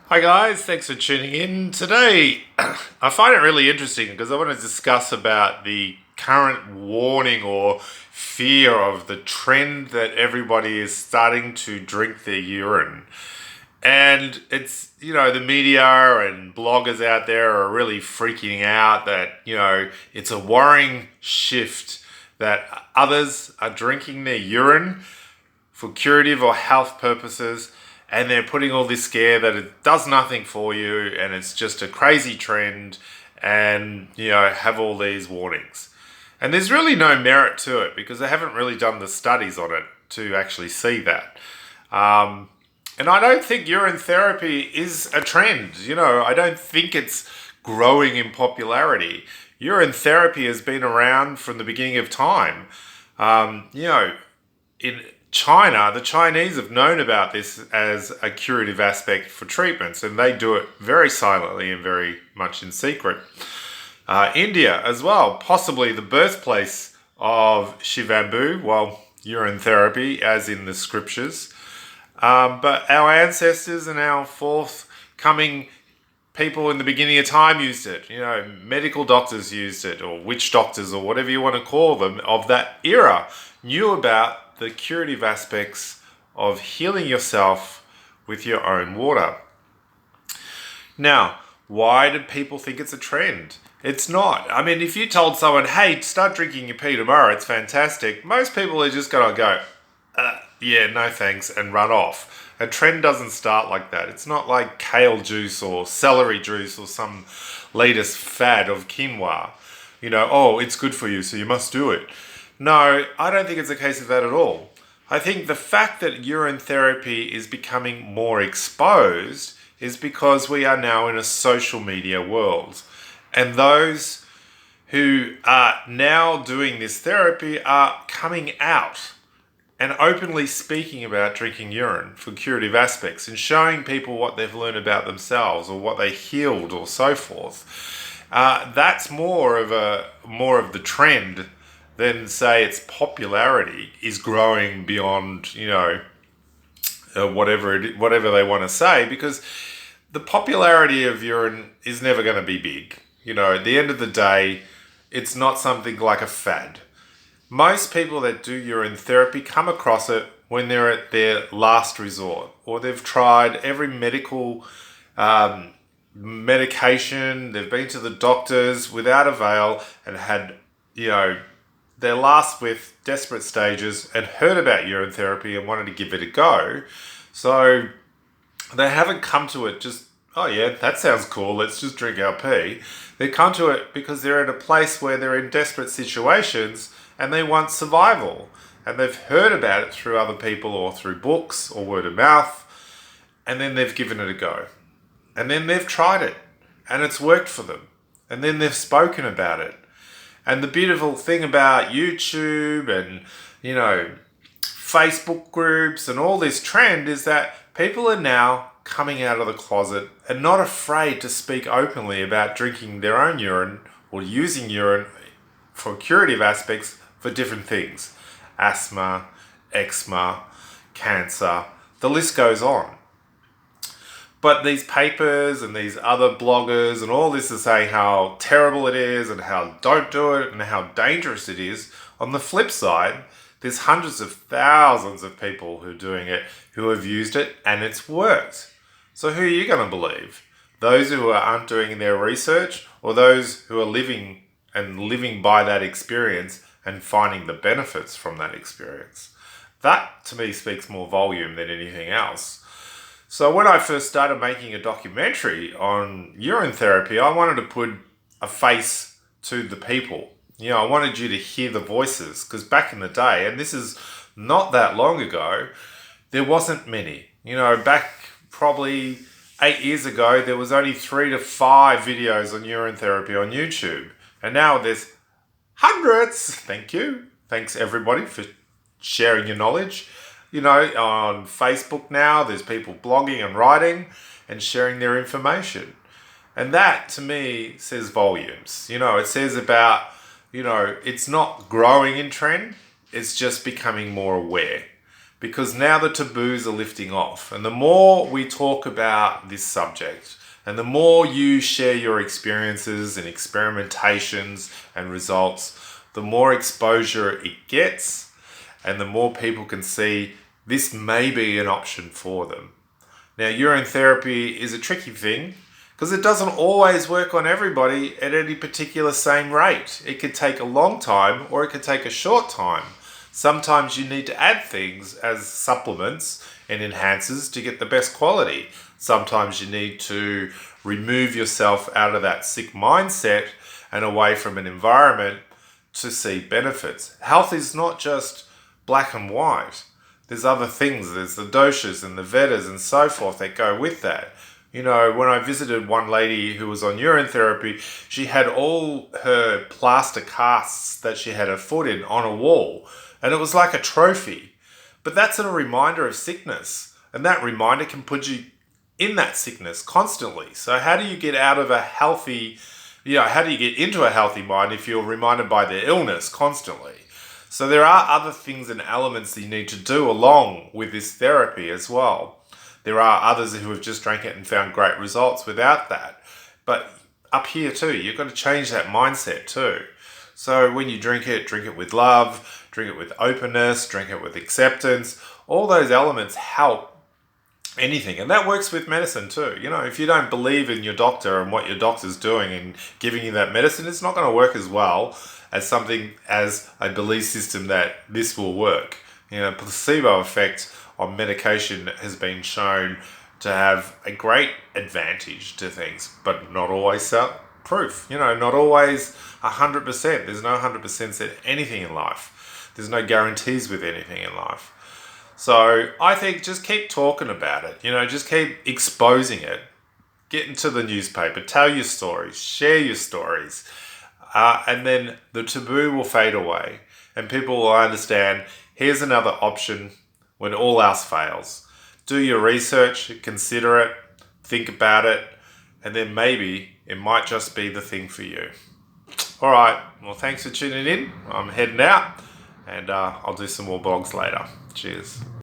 Hi guys, thanks for tuning in. Today, I find it really interesting because I want to discuss about the current warning or fear of the trend that everybody is starting to drink their urine. And the media and bloggers out there are really freaking out that, it's a worrying shift that others are drinking their urine for curative or health purposes, and they're putting all this scare that it does nothing for you and it's just a crazy trend, and have all these warnings. And there's really no merit to it because they haven't really done the studies on it to actually see that. And I don't think urine therapy is a trend. I don't think it's growing in popularity. Urine therapy has been around from the beginning of time. In China, the Chinese have known about this as a curative aspect for treatments, and they do it very silently and very much in secret. India as well, possibly the birthplace of Shivambu, well, urine therapy, as in the scriptures. But our ancestors and our forthcoming people in the beginning of time used it. Medical doctors used it, or witch doctors, or whatever you want to call them, of that era, knew about the curative aspects of healing yourself with your own water. Now, why do people think it's a trend? It's not. I mean, if you told someone, hey, start drinking your pee tomorrow, it's fantastic, most people are just going to go, yeah, no thanks, and run off. A trend doesn't start like that. It's not like kale juice or celery juice or some latest fad of quinoa. Oh, it's good for you, so you must do it. No, I don't think it's a case of that at all. I think the fact that urine therapy is becoming more exposed is because we are now in a social media world. And those who are now doing this therapy are coming out and openly speaking about drinking urine for curative aspects and showing people what they've learned about themselves or what they healed or so forth. That's more of the trend than say its popularity is growing beyond whatever they want to say, because the popularity of urine is never going to be big. At the end of the day, it's not something like a fad. Most people that do urine therapy come across it when they're at their last resort, or they've tried every medical medication, they've been to the doctors without avail, and had their last with desperate stages, and heard about urine therapy and wanted to give it a go. So they haven't come to it just, oh yeah, that sounds cool, let's just drink our pee. They come to it because they're in a place where they're in desperate situations and they want survival. And they've heard about it through other people or through books or word of mouth. And then they've given it a go. And then they've tried it and it's worked for them. And then they've spoken about it. And the beautiful thing about YouTube and, Facebook groups and all this trend is that people are now coming out of the closet and not afraid to speak openly about drinking their own urine or using urine for curative aspects for different things. Asthma, eczema, cancer, the list goes on. But these papers and these other bloggers and all this are saying how terrible it is and how don't do it and how dangerous it is. On the flip side, there's hundreds of thousands of people who are doing it, who have used it, and it's worked. So who are you going to believe? Those who aren't doing their research, or those who are living by that experience and finding the benefits from that experience? That, to me, speaks more volume than anything else. So when I first started making a documentary on urine therapy, I wanted to put a face to the people. I wanted you to hear the voices, because back in the day, and this is not that long ago, there wasn't many. Back probably 8 years ago, there was only 3 to 5 videos on urine therapy on YouTube. And now there's hundreds. Thank you. Thanks everybody for sharing your knowledge. On Facebook now, there's people blogging and writing and sharing their information. And that, to me, says volumes. It says about, it's not growing in trend, it's just becoming more aware. because now the taboos are lifting off. And the more we talk about this subject, and the more you share your experiences and experimentations and results, the more exposure it gets, and the more people can see this may be an option for them. Now, urine therapy is a tricky thing because it doesn't always work on everybody at any particular same rate. It could take a long time or it could take a short time. Sometimes you need to add things as supplements and enhancers to get the best quality. Sometimes you need to remove yourself out of that sick mindset and away from an environment to see benefits. Health is not just black and white. There's other things. There's the doshas and the vedas and so forth that go with that. You know, when I visited one lady who was on urine therapy, she had all her plaster casts that she had her foot in on a wall. And it was like a trophy. But that's a reminder of sickness. And that reminder can put you in that sickness constantly. So how do you get out of a healthy, how do you get into a healthy mind if you're reminded by the illness constantly? So there are other things and elements that you need to do along with this therapy as well. There are others who have just drank it and found great results without that. But up here too, you've got to change that mindset too. So when you drink it with love, drink it with openness, drink it with acceptance. All those elements help anything. And that works with medicine too. You know, if you don't believe in your doctor and what your doctor's doing and giving you that medicine, it's not going to work as well as something as a belief system that this will work. You know, placebo effect on medication has been shown to have a great advantage to things, but not always proof. You know, not always 100%. There's no 100% at anything in life. There's no guarantees with anything in life. So I think just keep talking about it. You know, just keep exposing it. Get into the newspaper. Tell your stories. Share your stories. And then the taboo will fade away. And people will understand, here's another option when all else fails. Do your research. Consider it. Think about it. And then maybe it might just be the thing for you. All right. Well, thanks for tuning in. I'm heading out. And I'll do some more blogs later. Cheers.